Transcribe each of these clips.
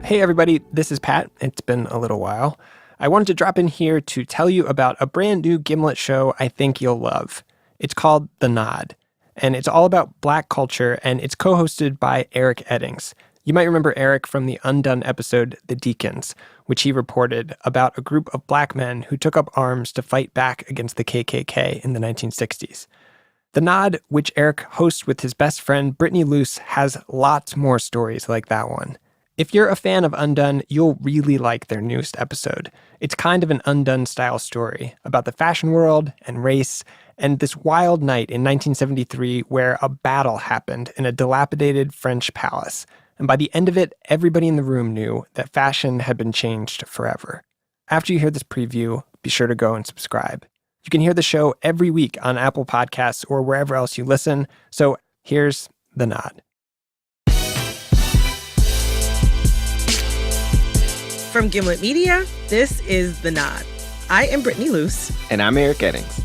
Hey everybody, this is Pat. It's been a little while. I wanted to drop in here to tell you about a brand new Gimlet show I think you'll love. It's called The Nod, and it's all about Black culture, and it's co-hosted by Eric Eddings. You might remember Eric from the Undone episode, The Deacons, which he reported about a group of Black men who took up arms to fight back against the KKK in the 1960s. The Nod, which Eric hosts with his best friend Brittany Luce, has lots more stories like that one. If you're a fan of Undone, you'll really like their newest episode. It's kind of an Undone-style story about the fashion world and race and this wild night in 1973 where a battle happened in a dilapidated French palace. And by the end of it, everybody in the room knew that fashion had been changed forever. After you hear this preview, be sure to go and subscribe. You can hear the show every week on Apple Podcasts or wherever else you listen. So here's The Nod. From Gimlet Media, this is The Nod. I am Brittany Luce. And I'm Eric Eddings.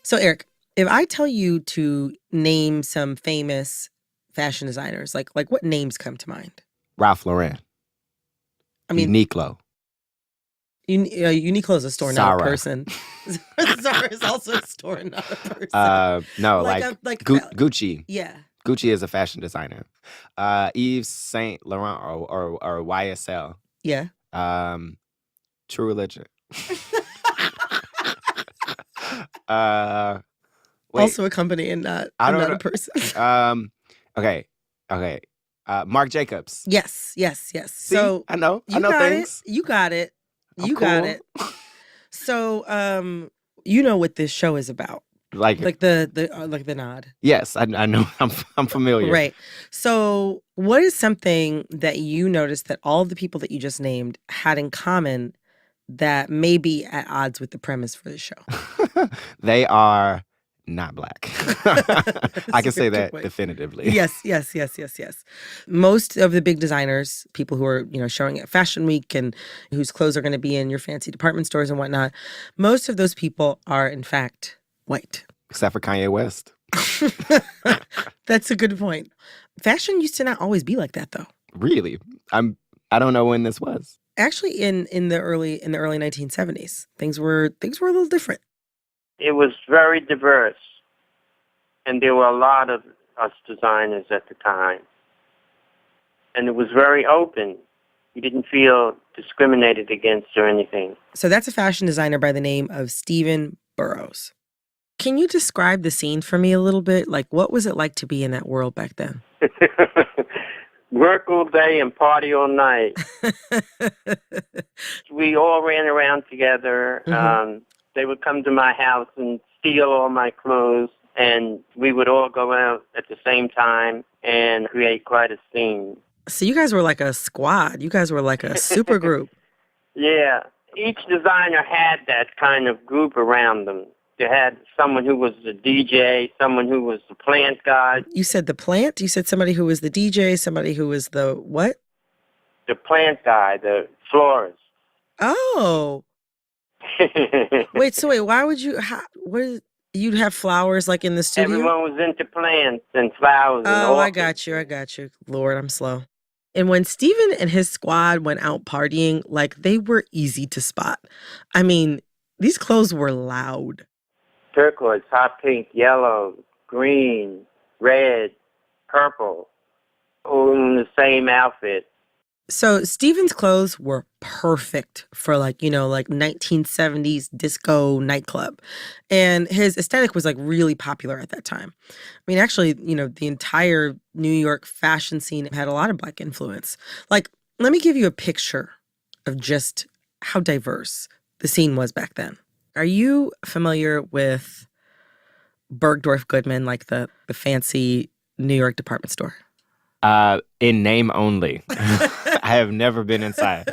So, Eric, if I tell you to name some famous fashion designers, like what names come to mind? Ralph Lauren. I mean, Uniqlo. Uniqlo is a store, Zara. not a person. Zara is also a store, not a person. No, like Gucci. Yeah. Gucci is a fashion designer. Yves Saint Laurent or YSL. Yeah. True Religion. Also a company and not a person. Okay. Marc Jacobs. Yes. See, So I know things. You got it. I'm got cool. it. So, you know what this show is about, Like the Nod. yes, I know. I'm familiar. Right. So, what is something that you noticed that all of the people that you just named had in common that may be at odds with the premise for the show? They are not Black. I can say Good that point. definitively. Yes. Most of the big designers, people who are, showing at Fashion Week and whose clothes are going to be in your fancy department stores and whatnot, most of those people are, in fact, white. Except for Kanye West. That's a good point. Fashion used to not always be like that, though. Really? I don't know when this was. Actually, in the early 1970s, things were a little different. It was very diverse, and there were a lot of us designers at the time. And it was very open. You didn't feel discriminated against or anything. So that's a fashion designer by the name of Stephen Burrows. Can you describe the scene for me a little bit? Like, what was it like to be in that world back then? Work all day and party all night. We all ran around together. Mm-hmm. They would come to my house and steal all my clothes, and we would all go out at the same time and create quite a scene. So you guys were like a squad. You guys were like a super group. Yeah. Each designer had that kind of group around them. They had someone who was the DJ, someone who was the plant guy. You said the plant? You said somebody who was the DJ, somebody who was the what? The plant guy, the florist. Oh. Wait, why would you, you'd have flowers like in the studio? Everyone was into plants and flowers. Oh, and I got you. Lord, I'm slow. And when Steven and his squad went out partying, like, they were easy to spot. I mean, these clothes were loud. Turquoise, hot pink, yellow, green, red, purple, all in the same outfit. So Steven's clothes were perfect for like 1970s disco nightclub. And his aesthetic was like really popular at that time. I mean, actually, the entire New York fashion scene had a lot of Black influence. Like, let me give you a picture of just how diverse the scene was back then. Are you familiar with Bergdorf Goodman, like the fancy New York department store? In name only. I have never been inside,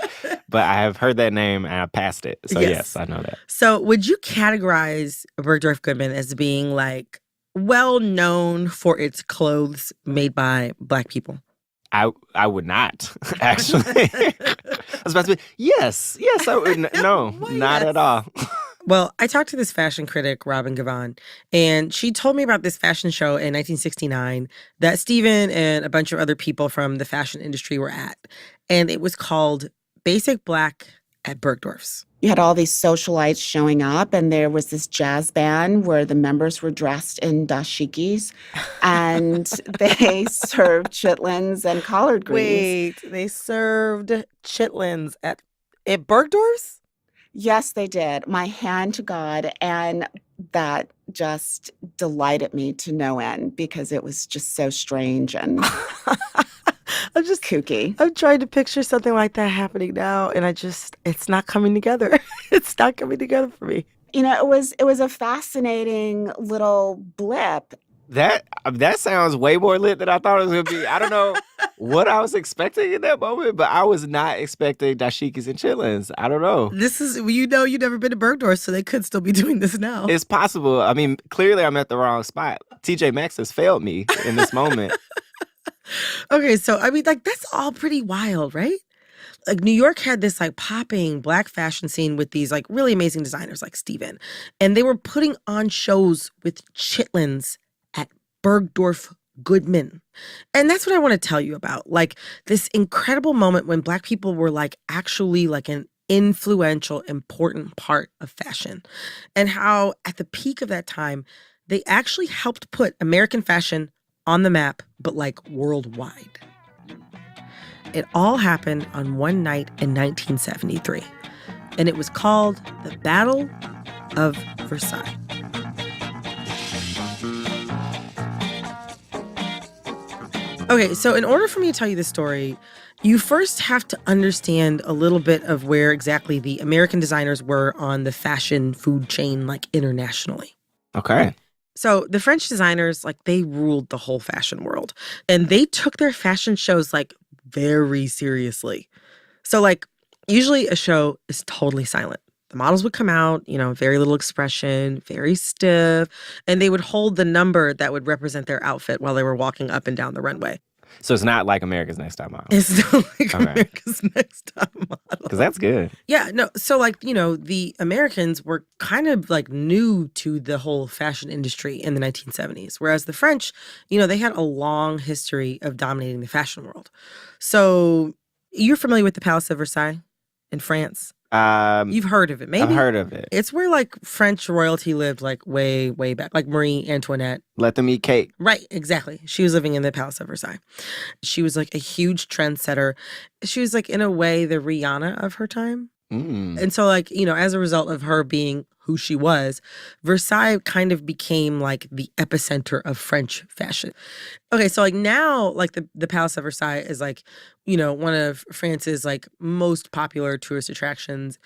but I have heard that name and I passed it. So yes, I know that. So would you categorize Bergdorf Goodman as being like well known for its clothes made by Black people? I would not, actually. I was about to be, yes, I would. No, Why not yes? at all. Well, I talked to this fashion critic, Robin Givhan, and she told me about this fashion show in 1969 that Steven and a bunch of other people from the fashion industry were at. And it was called Basic Black at Bergdorf's. You had all these socialites showing up, and there was this jazz band where the members were dressed in dashikis, and they served chitlins and collard greens. Wait, they served chitlins at Bergdorf's? Yes, they did. My hand to God. And that just delighted me to no end because it was just so strange and kooky. I'm trying to picture something like that happening now, and it's not coming together. It's not coming together for me. You know, it was a fascinating little blip. That sounds way more lit than I thought it was going to be. I don't know what I was expecting in that moment, but I was not expecting dashikis and chitlins. I don't know. This is, you've never been to Bergdorf's, so they could still be doing this now. It's possible. I mean, clearly I'm at the wrong spot. TJ Maxx has failed me in this moment. Okay, so I mean, like, that's all pretty wild, right? Like, New York had this like popping black fashion scene with these like really amazing designers like Steven. And they were putting on shows with chitlins at Bergdorf Goodman. And that's what I want to tell you about. Like, this incredible moment when Black people were like actually like an influential, important part of fashion. And how at the peak of that time, they actually helped put American fashion on the map, but like worldwide. It all happened on one night in 1973, and it was called the Battle of Versailles. Okay, so in order for me to tell you this story, you first have to understand a little bit of where exactly the American designers were on the fashion food chain, like internationally. Okay. So the French designers, like, they ruled the whole fashion world, and they took their fashion shows like very seriously. So like, usually a show is totally silent. The models would come out, very little expression, very stiff, and they would hold the number that would represent their outfit while they were walking up and down the runway. So it's not like America's Next Top Model. It's not like Okay. America's Next Top Model. Because that's good. Yeah, no. So like, the Americans were kind of like new to the whole fashion industry in the 1970s, whereas the French, they had a long history of dominating the fashion world. So you're familiar with the Palace of Versailles in France? You've heard of it, maybe? I've heard of it. It's where like French royalty lived like way, way back, like Marie Antoinette. Let them eat cake. Right, exactly. She was living in the Palace of Versailles. She was like a huge trendsetter. She was like, in a way, the Rihanna of her time. And so like, as a result of her being who she was, Versailles kind of became like the epicenter of French fashion. Okay, so like now, like the Palace of Versailles is like, one of France's like most popular tourist attractions.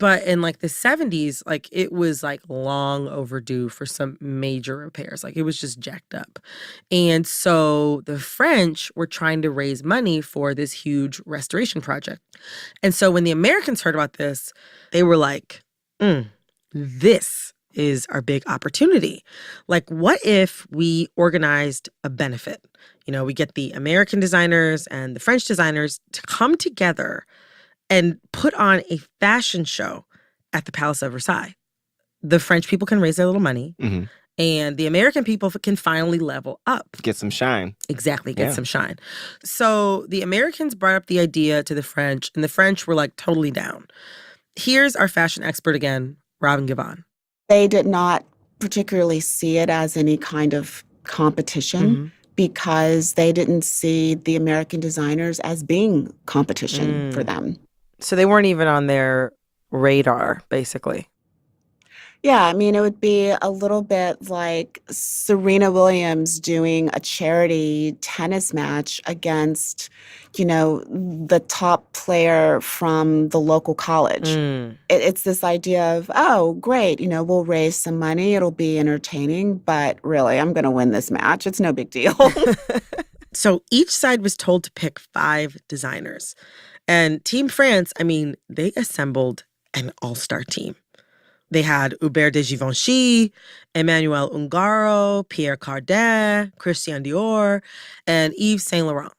But in like the 70s, like it was like long overdue for some major repairs. Like it was just jacked up. And so the French were trying to raise money for this huge restoration project. And so when the Americans heard about this, they were like, this is our big opportunity. Like, what if we organized a benefit? We get the American designers and the French designers to come together and put on a fashion show at the Palace of Versailles. The French people can raise their little money, and the American people can finally level up. Get some shine. Exactly, get some shine. So the Americans brought up the idea to the French, and the French were like totally down. Here's our fashion expert again, Robin Givhan. They did not particularly see it as any kind of competition because they didn't see the American designers as being competition for them. So they weren't even on their radar, basically. Yeah, I mean, it would be a little bit like Serena Williams doing a charity tennis match against, the top player from the local college. It's this idea of, oh, great, we'll raise some money, it'll be entertaining, but really, I'm going to win this match. It's no big deal. So each side was told to pick 5 designers. And Team France, I mean, they assembled an all-star team. They had Hubert de Givenchy, Emmanuel Ungaro, Pierre Cardin, Christian Dior, and Yves Saint Laurent.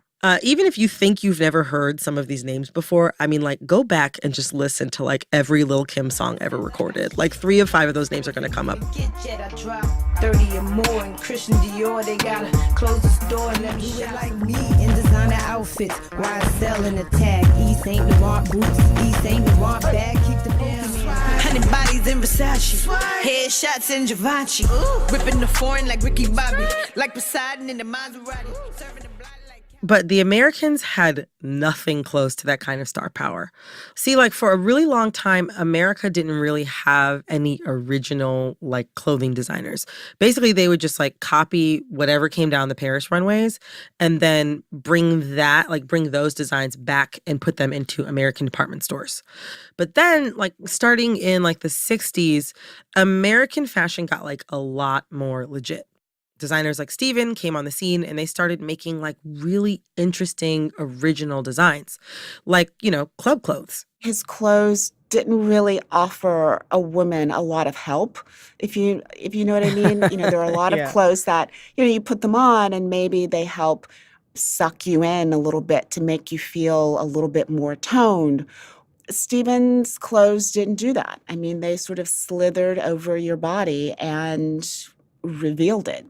Even if you think you've never heard some of these names before, I mean, like, go back and just listen to, like, every Lil' Kim song ever recorded. Like, 3 of 5 of those names are going to come up. 30 or more in Christian Dior, they gotta close the store and let me shop like me in designer outfits. Why selling the tag? East Saint Laurent boots, East Saint Laurent bag, keep the booty. 100 bodies in Versace, headshots in Givenchy, ripping the foreign like Ricky Bobby, like Poseidon in the Maserati, serving the block like. But the Americans had nothing close to that kind of star power. See, like, for a really long time, America didn't really have any original, like, clothing designers. Basically, they would just, like, copy whatever came down the Paris runways and then bring those designs back and put them into American department stores. But then, like, starting in, like, the 60s, American fashion got, like, a lot more legit. Designers like Steven came on the scene and they started making like really interesting original designs, like, you know, club clothes. His clothes didn't really offer a woman a lot of help, if you know what I mean. You know, there are a lot of clothes that, you know, you put them on and maybe they help suck you in a little bit to make you feel a little bit more toned. Steven's clothes didn't do that. I mean, they sort of slithered over your body and revealed it.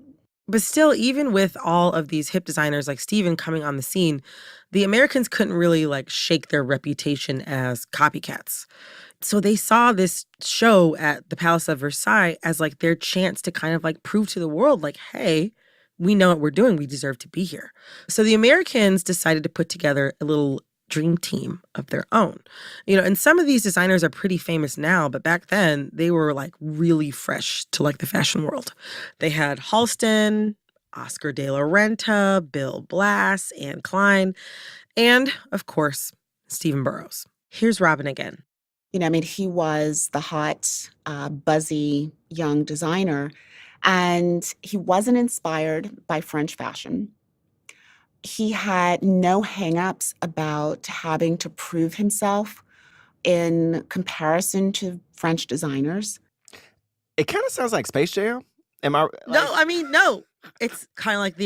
But still, even with all of these hip designers like Steven coming on the scene, the Americans couldn't really like shake their reputation as copycats. So they saw this show at the Palace of Versailles as like their chance to kind of like prove to the world, like, hey, we know what we're doing. We deserve to be here. So the Americans decided to put together a little dream team of their own. You know, and some of these designers are pretty famous now, but back then they were like really fresh to like the fashion world. They had Halston, Oscar de la Renta, Bill Blass, Anne Klein, and of course, Stephen Burrows. Here's Robin again. You know, I mean, he was the hot, buzzy young designer, and he wasn't inspired by French fashion. He had no hangups about having to prove himself in comparison to French designers. It kind of sounds like Space Jam. Am I? No. It's kind of like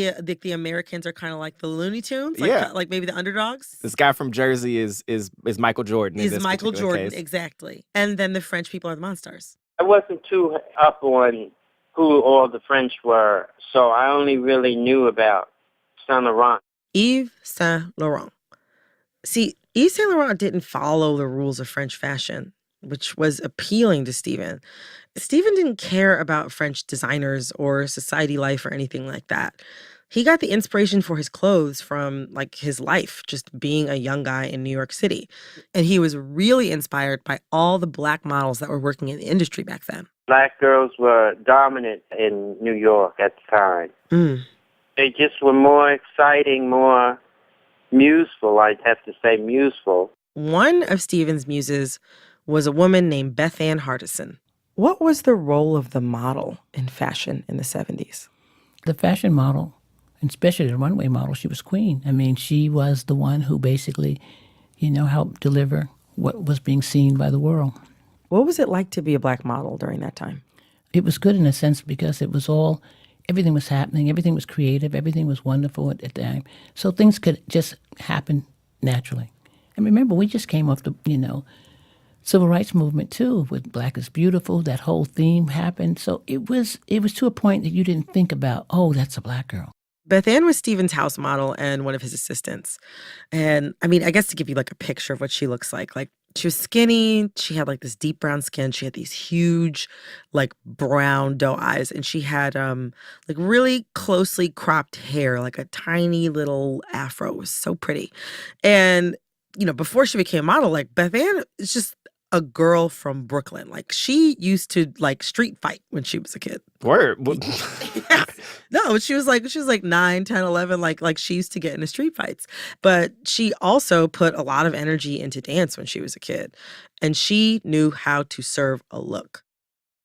the Americans are kind of like the Looney Tunes, like maybe the underdogs. This guy from Jersey is Michael Jordan. He's Michael Jordan, case. Exactly. And then the French people are the Monstars. I wasn't too up on who all the French were, so I only really knew about Saint Laurent. Yves Saint Laurent. See, Yves Saint Laurent didn't follow the rules of French fashion, which was appealing to Steven. Steven didn't care about French designers or society life or anything like that. He got the inspiration for his clothes from like his life, just being a young guy in New York City. And he was really inspired by all the black models that were working in the industry back then. Black girls were dominant in New York at the time. They just were more exciting, more museful. I'd have to say museful. One of Steven's muses was a woman named Beth Ann Hardison. What was the role of the model in fashion in the 70s? The fashion model, and especially the runway model, she was queen. I mean, she was the one who basically, you know, helped deliver what was being seen by the world. What was it like to be a black model during that time? It was good in a sense because it was all, everything was happening, everything was creative, everything was wonderful at the time. So things could just happen naturally. And remember, we just came off the, you know, civil rights movement too, with Black is Beautiful, that whole theme happened. So it was to a point that you didn't think about, oh, that's a black girl. Beth Ann was Steven's house model and one of his assistants. And I mean, I guess to give you like a picture of what she looks like she was skinny, she had like this deep brown skin, she had these huge like brown doe eyes, and she had like really closely cropped hair, like a tiny little afro. It was so pretty. And, you know, before she became a model, like Beth Ann is just a girl from Brooklyn. Like she used to like street fight when she was a kid. Word. No, she was like 9, 10, 11, like she used to get into street fights. But she also put a lot of energy into dance when she was a kid. And she knew how to serve a look.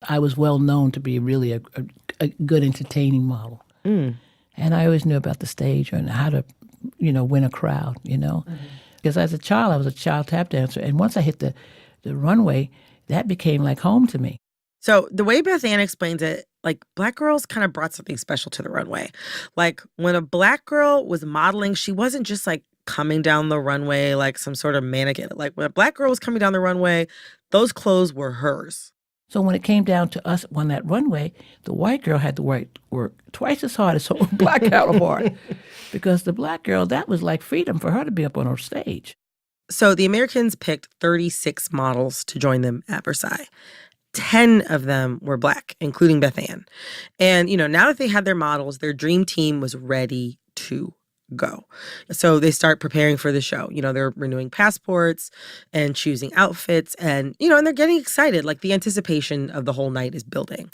I was well known to be really a good entertaining model. And I always knew about the stage and how to, you know, win a crowd, you know. Because as a child, I was a child tap dancer. And once I hit the runway, that became like home to me. So the way Beth Ann explains it like Black girls kind of brought something special to the runway. Like when a Black girl was modeling, she wasn't just like coming down the runway like some sort of mannequin. Like when a Black girl was coming down the runway, those clothes were hers. So when it came down to us on that runway, the white girl had to work twice as hard as her Black counterpart. Because the Black girl, that was like freedom for her to be up on her stage. So the Americans picked 36 models to join them at Versailles. 10 of them were Black, including Beth Ann. And, now that they had their models, their dream team was ready to go. So they start preparing for the show. They're renewing passports and choosing outfits and they're getting excited. Like the anticipation of the whole night is building.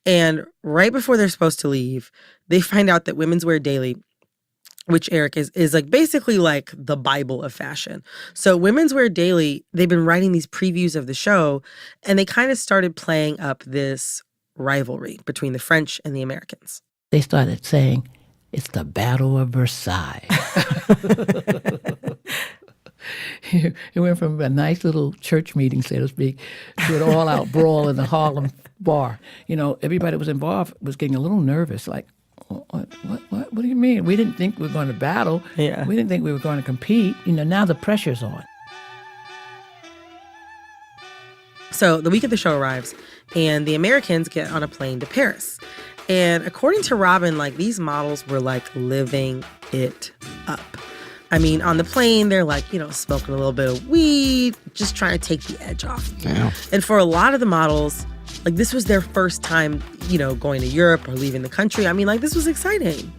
And right before they're supposed to leave, they find out that Women's Wear Daily, which Eric is like basically like the Bible of fashion. So Women's Wear Daily, they've been writing these previews of the show and they kind of started playing up this rivalry between the French and the Americans. They started saying, it's the Battle of Versailles. It went from a nice little church meeting, so to speak, to an all-out brawl in the Harlem bar. Everybody was involved was getting a little nervous, like, what do you mean? We didn't think we were going to battle. Yeah. We didn't think we were going to compete. Now the pressure's on. So the week of the show arrives, and the Americans get on a plane to Paris. And according to Robin, like these models were like living it up. I mean, on the plane, they're like, smoking a little bit of weed, just trying to take the edge off. Damn. And for a lot of the models, like this was their first time, going to Europe or leaving the country. I mean, like this was exciting.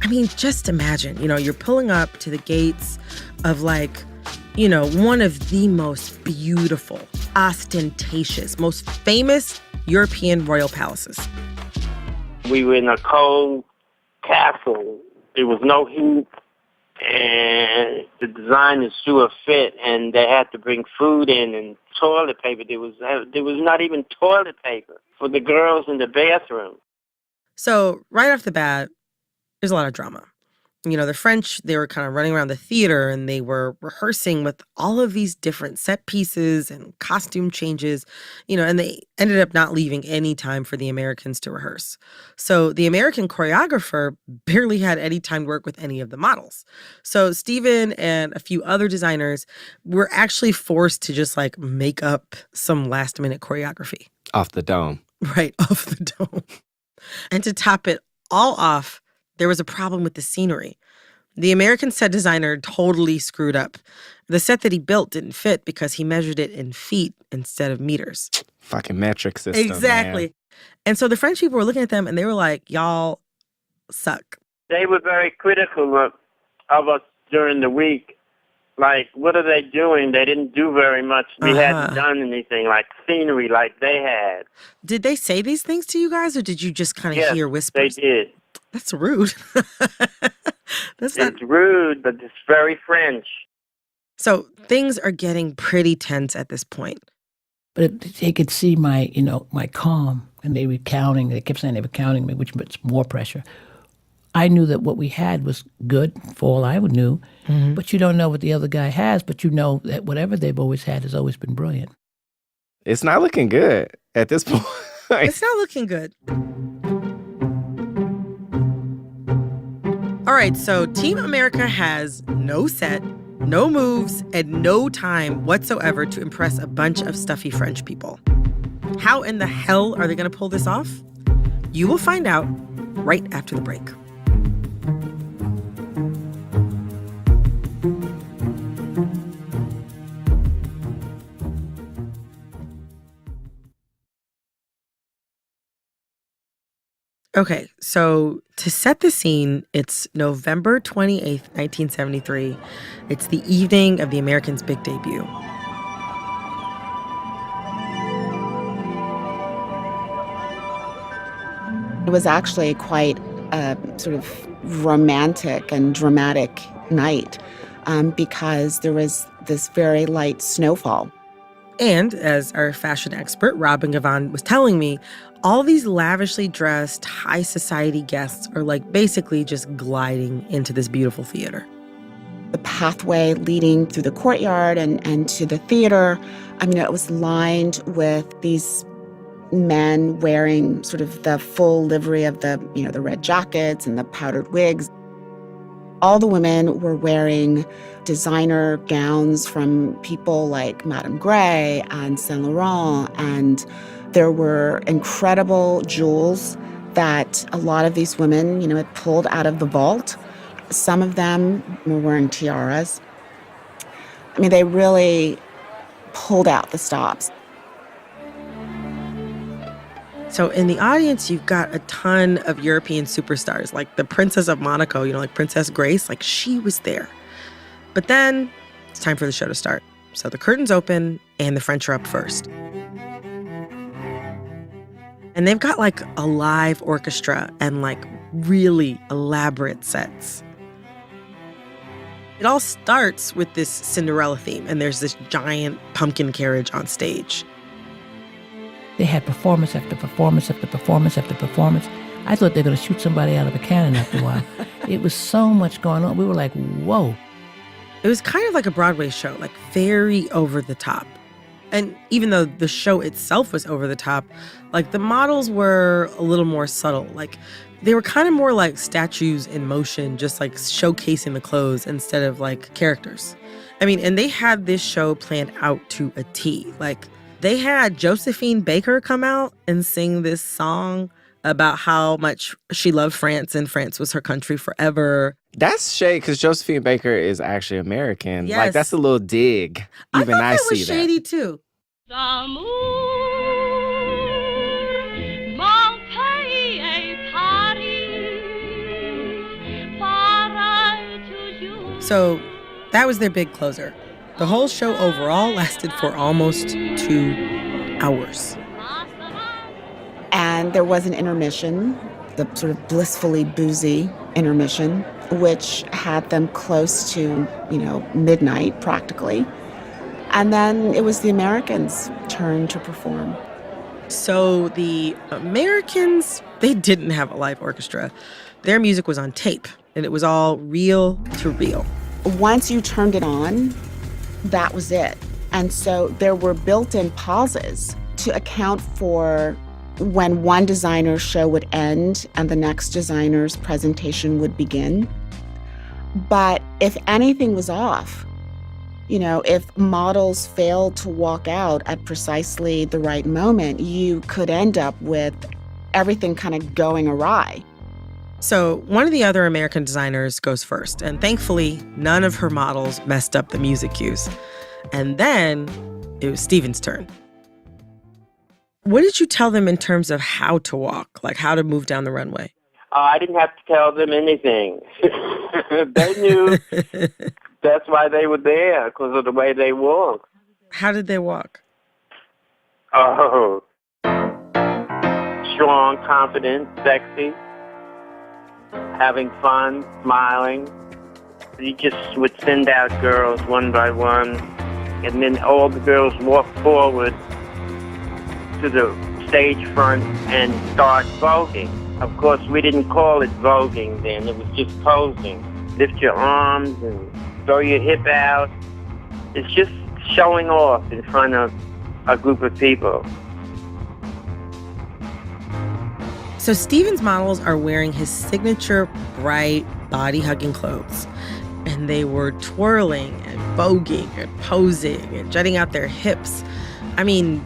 I mean, just imagine, you're pulling up to the gates of like, one of the most beautiful, ostentatious, most famous European royal palaces. We were in a cold castle. There was no heat, and the designers threw a fit, and they had to bring food in and toilet paper. There was not even toilet paper for the girls in the bathroom. So right off the bat, there's a lot of drama. The French, they were kind of running around the theater and they were rehearsing with all of these different set pieces and costume changes, and they ended up not leaving any time for the Americans to rehearse. So the American choreographer barely had any time to work with any of the models. So Steven and a few other designers were actually forced to just like make up some last minute choreography. Off the dome. Right, off the dome. And to top it all off, there was a problem with the scenery. The American set designer totally screwed up. The set that he built didn't fit because he measured it in feet instead of meters. Fucking metric system. Exactly. Man. And so the French people were looking at them and they were like, y'all suck. They were very critical of us during the week. Like, what are they doing? They didn't do very much. We hadn't done anything like scenery like they had. Did they say these things to you guys or did you just kind of hear whispers? They did. That's rude. It's rude, but it's very French. So things are getting pretty tense at this point. But they could see my, my calm, and they were counting. They kept saying they were counting me, which puts more pressure. I knew that what we had was good, for all I knew. Mm-hmm. But you don't know what the other guy has, but you know that whatever they've always had has always been brilliant. It's not looking good at this point. It's not looking good. All right, so Team America has no set, no moves, and no time whatsoever to impress a bunch of stuffy French people. How in the hell are they going to pull this off? You will find out right after the break. Okay, so to set the scene, it's November 28th, 1973. It's the evening of the Americans' big debut. It was actually quite a sort of romantic and dramatic night because there was this very light snowfall. And as our fashion expert, Robin Gavon, was telling me, all these lavishly dressed high society guests are like basically just gliding into this beautiful theater. The pathway leading through the courtyard and to the theater, I mean, it was lined with these men wearing sort of the full livery of the red jackets and the powdered wigs. All the women were wearing designer gowns from people like Madame Grey and Saint Laurent, and there were incredible jewels that a lot of these women, had pulled out of the vault. Some of them were wearing tiaras. I mean, they really pulled out the stops. So in the audience, you've got a ton of European superstars, like the Princess of Monaco, like Princess Grace, like she was there. But then it's time for the show to start. So the curtains open and the French are up first. And they've got like a live orchestra and like really elaborate sets. It all starts with this Cinderella theme, and there's this giant pumpkin carriage on stage. They had performance after performance after performance after performance. I thought they were going to shoot somebody out of a cannon after a while. It was so much going on. We were like, whoa. It was kind of like a Broadway show, like very over the top. And even though the show itself was over the top, like the models were a little more subtle. Like they were kind of more like statues in motion, just like showcasing the clothes instead of like characters. I mean, and they had this show planned out to a T. Like they had Josephine Baker come out and sing this song about how much she loved France and France was her country forever. That's shade because Josephine Baker is actually American. Yes. Like, that's a little dig. Even I thought that see was shady that. too. So that was their big closer. The whole show overall lasted for almost 2 hours. And there was an intermission, the sort of blissfully boozy intermission, which had them close to, midnight practically. And then it was the Americans' turn to perform. So the Americans, they didn't have a live orchestra. Their music was on tape, and it was all reel to reel. Once you turned it on, that was it. And so there were built-in pauses to account for when one designer's show would end and the next designer's presentation would begin. But if anything was off, if models failed to walk out at precisely the right moment, you could end up with everything kind of going awry. So one of the other American designers goes first, and thankfully, none of her models messed up the music cues. And then it was Steven's turn. What did you tell them in terms of how to walk, like how to move down the runway? I didn't have to tell them anything. They knew. That's why they were there, because of the way they walk. How did they walk? Oh, strong, confident, sexy, having fun, smiling. You just would send out girls one by one, and then all the girls walk forward to the stage front and start voguing. Of course, we didn't call it voguing then. It was just posing. Lift your arms and throw your hip out. It's just showing off in front of a group of people. So Steven's models are wearing his signature bright body-hugging clothes. And they were twirling and voguing and posing and jutting out their hips. I mean,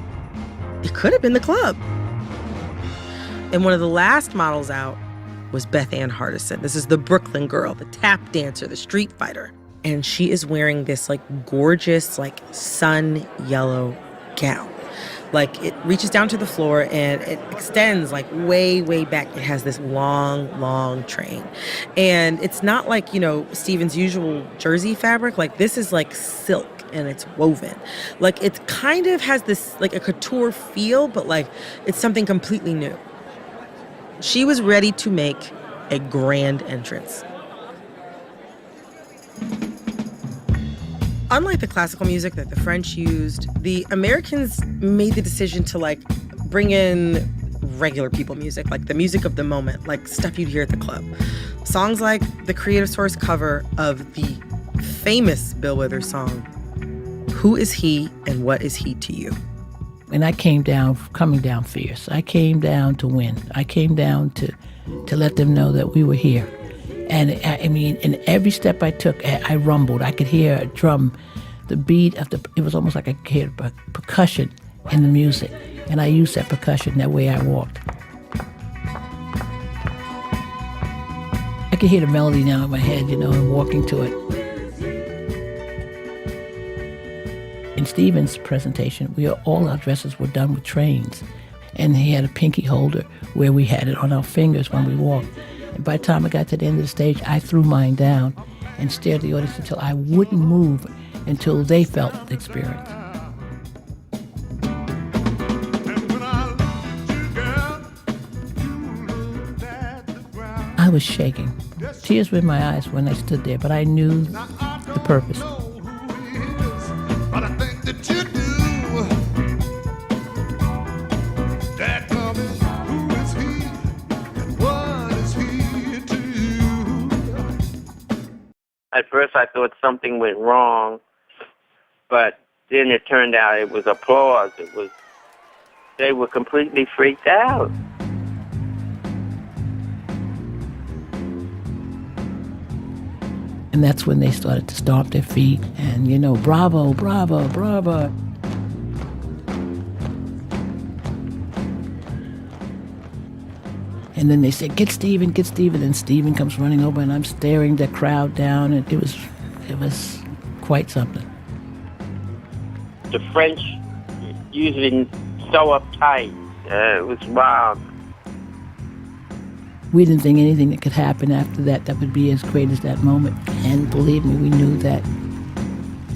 it could have been the club. And one of the last models out was Beth Ann Hardison. This is the Brooklyn girl, the tap dancer, the street fighter. And she is wearing this gorgeous, sun yellow gown. It reaches down to the floor and it extends way, way back. It has this long, long train. And it's not like, Steven's usual jersey fabric. This is silk and it's woven. It kind of has this a couture feel, but it's something completely new. She was ready to make a grand entrance. Unlike the classical music that the French used, the Americans made the decision to bring in regular people music, the music of the moment, stuff you'd hear at the club. Songs like the Creative Source cover of the famous Bill Withers song, Who Is He and What Is He to You? And I came down, coming down fierce. I came down to win. I came down to let them know that we were here. And I mean, in every step I took, I rumbled. I could hear a drum, the beat of it was almost like I could hear percussion in the music. And I used that percussion that way I walked. I could hear the melody now in my head, and walking to it. In Stephen's presentation, all our dresses were done with trains. And he had a pinky holder where we had it on our fingers when we walked. And by the time I got to the end of the stage, I threw mine down and stared at the audience until I wouldn't move until they felt the experience. I was shaking. Tears were in my eyes when I stood there, but I knew the purpose. At first I thought something went wrong, but then it turned out it was applause. They were completely freaked out. And that's when they started to stomp their feet and, bravo, bravo, bravo. And then they said, get Stephen. And Stephen comes running over and I'm staring the crowd down. And it was quite something. The French usually so uptight. It was wild. We didn't think anything that could happen after that would be as great as that moment. And believe me, we knew that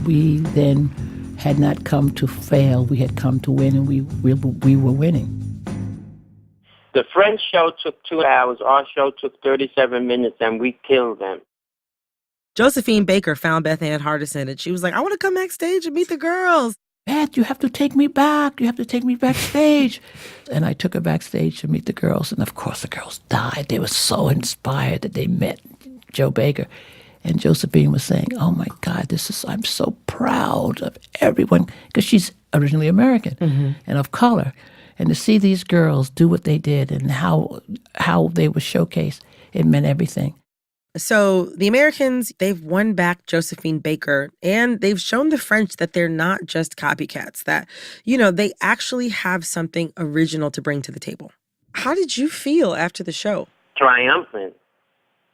we then had not come to fail. We had come to win, and we were winning. The French show took 2 hours. Our show took 37 minutes, and we killed them. Josephine Baker found Beth Ann Hardison, and she was like, I want to come backstage and meet the girls. Beth, you have to take me back. You have to take me backstage. And I took her backstage to meet the girls. And of course, the girls died. They were so inspired that they met Joe Baker. And Josephine was saying, oh my God, I'm so proud of everyone. Because she's originally American and of color. And to see these girls do what they did and how they were showcased, it meant everything. So the Americans, they've won back Josephine Baker, and they've shown the French that they're not just copycats, that, they actually have something original to bring to the table. How did you feel after the show? Triumphant.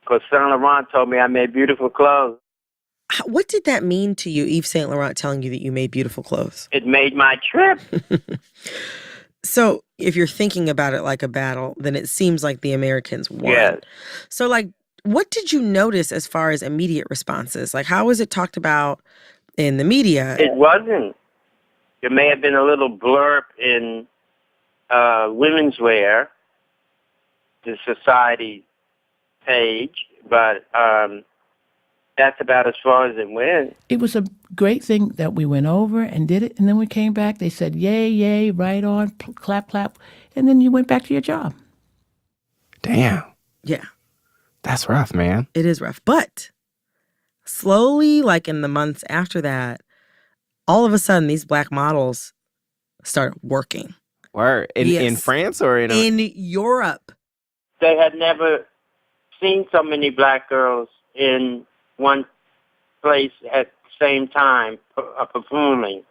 Because Saint Laurent told me I made beautiful clothes. What did that mean to you, Yves Saint Laurent telling you that you made beautiful clothes? It made my trip. So if you're thinking about it like a battle, then it seems like the Americans won. Yes. So what did you notice as far as immediate responses? How was it talked about in the media? It wasn't. There may have been a little blurb in Women's Wear, the society page, but that's about as far as it went. It was a great thing that we went over and did it, and then we came back. They said, yay, yay, right on, clap, clap, and then you went back to your job. Damn. Yeah. That's rough, man. It is rough. But slowly, in the months after that, all of a sudden, these black models started working. Word. In France or in Europe? They had never seen so many black girls in one place at the same time performing,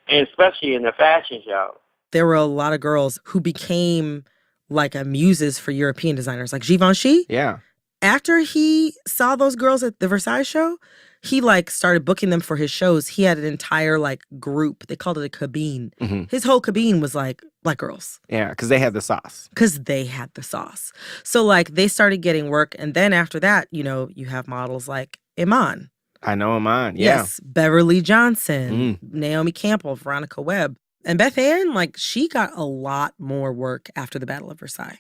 and especially in the fashion show. There were a lot of girls who became muses for European designers, like Givenchy. Yeah. After he saw those girls at the Versailles show, he started booking them for his shows. He had an entire group. They called it a cabine. Mm-hmm. His whole cabine was black girls. Yeah, because they had the sauce. So they started getting work. And then after that, you have models like Iman. I know Iman, yeah. Yes, Beverly Johnson, Naomi Campbell, Veronica Webb. And Beth Ann, she got a lot more work after the Battle of Versailles.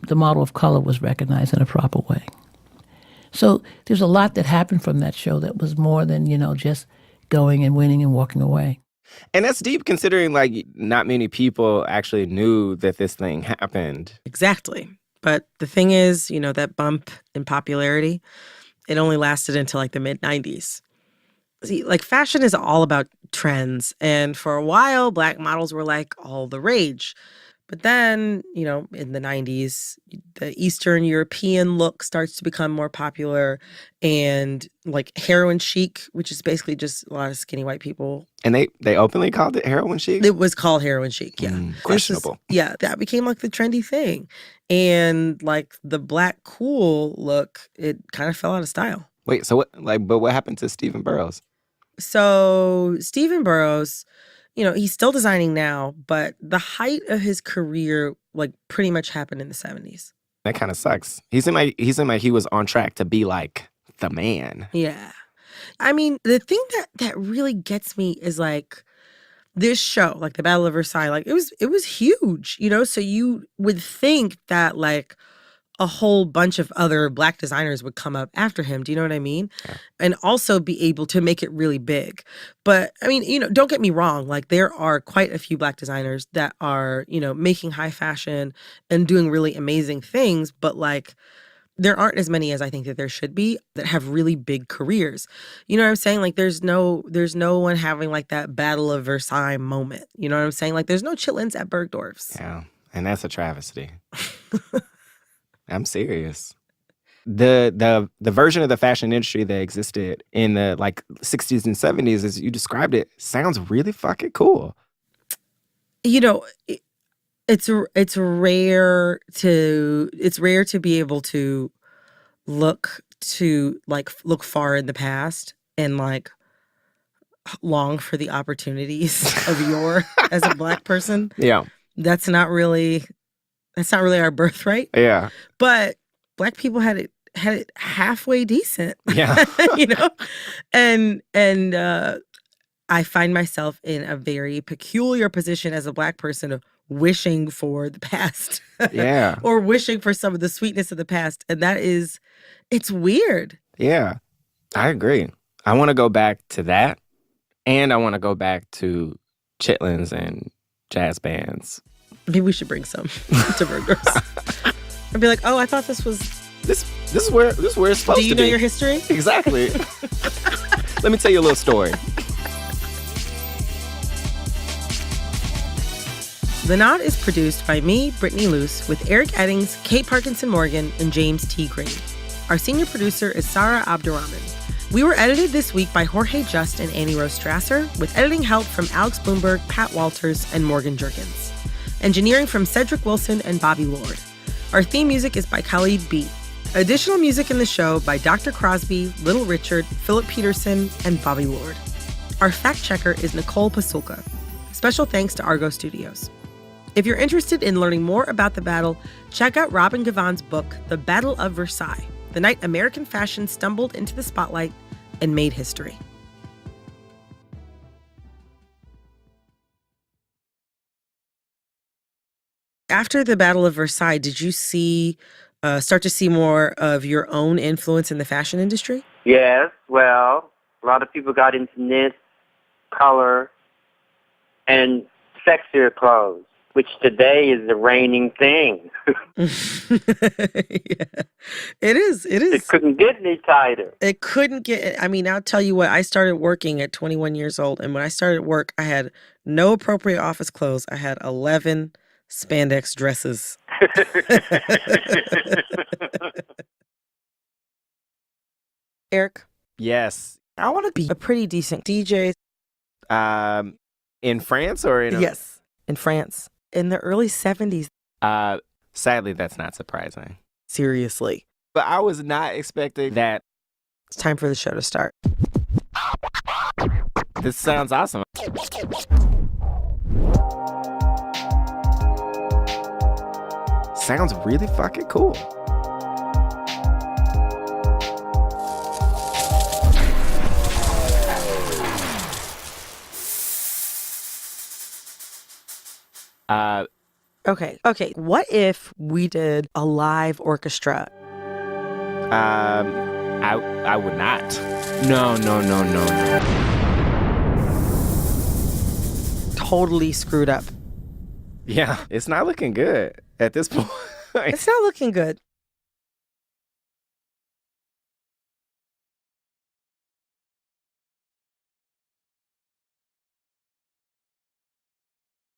The model of color was recognized in a proper way. So there's a lot that happened from that show that was more than, just going and winning and walking away. And that's deep considering, not many people actually knew that this thing happened. Exactly. But the thing is, that bump in popularity, it only lasted until the mid-90s. See, like fashion is all about trends. And for a while, Black models were like all the rage. But then, in the 90s, the Eastern European look starts to become more popular. And like heroin chic, which is basically just a lot of skinny white people. And they openly called it heroin chic? It was called heroin chic, yeah. Questionable. That became like the trendy thing. And like the Black cool look, it kind of fell out of style. Wait, so what happened to Stephen Burrows? So Stephen Burrows, he's still designing now, but the height of his career like pretty much happened in the 70s. That kind of sucks. He seemed like he was on track to be like the man. Yeah. I mean, the thing that really gets me is like this show, like the Battle of Versailles, like it was huge, so you would think that like a whole bunch of other Black designers would come up after him. Do you know what I mean? Yeah. And also be able to make it really big. But I mean, don't get me wrong. Like there are quite a few Black designers that are, making high fashion and doing really amazing things. But like there aren't as many as I think that there should be that have really big careers. You know what I'm saying? Like there's no one having like that Battle of Versailles moment. You know what I'm saying? Like there's no Chitlins at Bergdorf's. Yeah. And that's a travesty. I'm serious. The version of the fashion industry that existed in the like 60s and 70s, as you described it, sounds really fucking cool. It's rare to be able to look far in the past and like long for the opportunities of yore as a Black person. Yeah. That's not really our birthright. Yeah. But Black people had it halfway decent. Yeah. And I find myself in a very peculiar position as a Black person of wishing for the past. Yeah. Or wishing for some of the sweetness of the past. And it's weird. Yeah. I agree. I want to go back to that. And I want to go back to chitlins and jazz bands. Maybe we should bring some to Bergdorf's. I'd be like, oh, I thought this was... This is where it's supposed to be. Do you know your history? Exactly. Let me tell you a little story. The Nod is produced by me, Brittany Luce, with Eric Eddings, Kate Parkinson Morgan, and James T. Green. Our senior producer is Sarah Abdurrahman. We were edited this week by Jorge Just and Annie Rose Strasser, with editing help from Alex Bloomberg, Pat Walters, and Morgan Jerkins. Engineering from Cedric Wilson and Bobby Lord. Our theme music is by Khalid B. Additional music in the show by Dr. Crosby, Little Richard, Philip Peterson, and Bobby Lord. Our fact checker is Nicole Pasulka. Special thanks to Argo Studios. If you're interested in learning more about the battle, check out Robin Gavon's book, The Battle of Versailles, the night American fashion stumbled into the spotlight and made history. After the Battle of Versailles, did you start to see more of your own influence in the fashion industry? Yes, well, a lot of people got into knit, color, and sexier clothes, which today is the reigning thing. Yeah. It is. It couldn't get any tighter. It couldn't get, I'll tell you what, I started working at 21 years old, and when I started work, I had no appropriate office clothes. I had 11 spandex dresses. Eric? Yes. I want to be a pretty decent DJ. In France or in... Yes, in France. In the early 70s. Sadly, that's not surprising. Seriously. But I was not expecting that. It's time for the show to start. This sounds awesome. Sounds really fucking cool. Okay. What if we did a live orchestra? I would not. No. Totally screwed up. Yeah, it's not looking good at this point. It's not looking good.